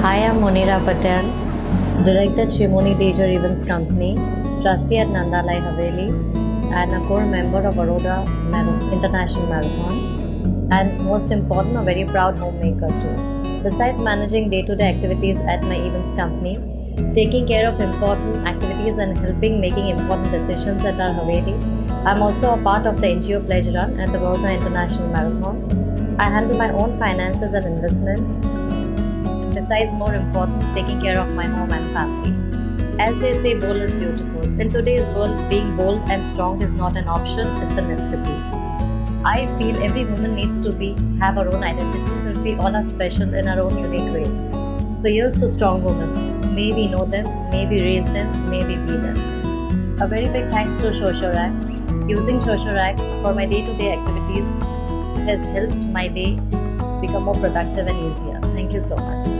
Hi, I'm Monira Patel, Director at Shimoni Events Company, Trustee at Nandalai Haveli, and a core member of Baroda International Marathon, and most important, a very proud homemaker too. Besides managing day-to-day activities at my events company, taking care of important activities and helping making important decisions at our Haveli, I'm also a part of the NGO Pledge Run at the Baroda International Marathon. I handle my own finances and investment. Besides, more important, taking care of my home and family. As they say, bold is beautiful. In today's world, being bold and strong is not an option, it's a necessity. I feel every woman needs to have her own identity since we all are special in our own unique way. So here's to strong women. May we know them, may we raise them, may we be them. A very big thanks to SocioRAC. Using SocioRAC for my day-to-day activities has helped my day become more productive and easier. Thank you so much.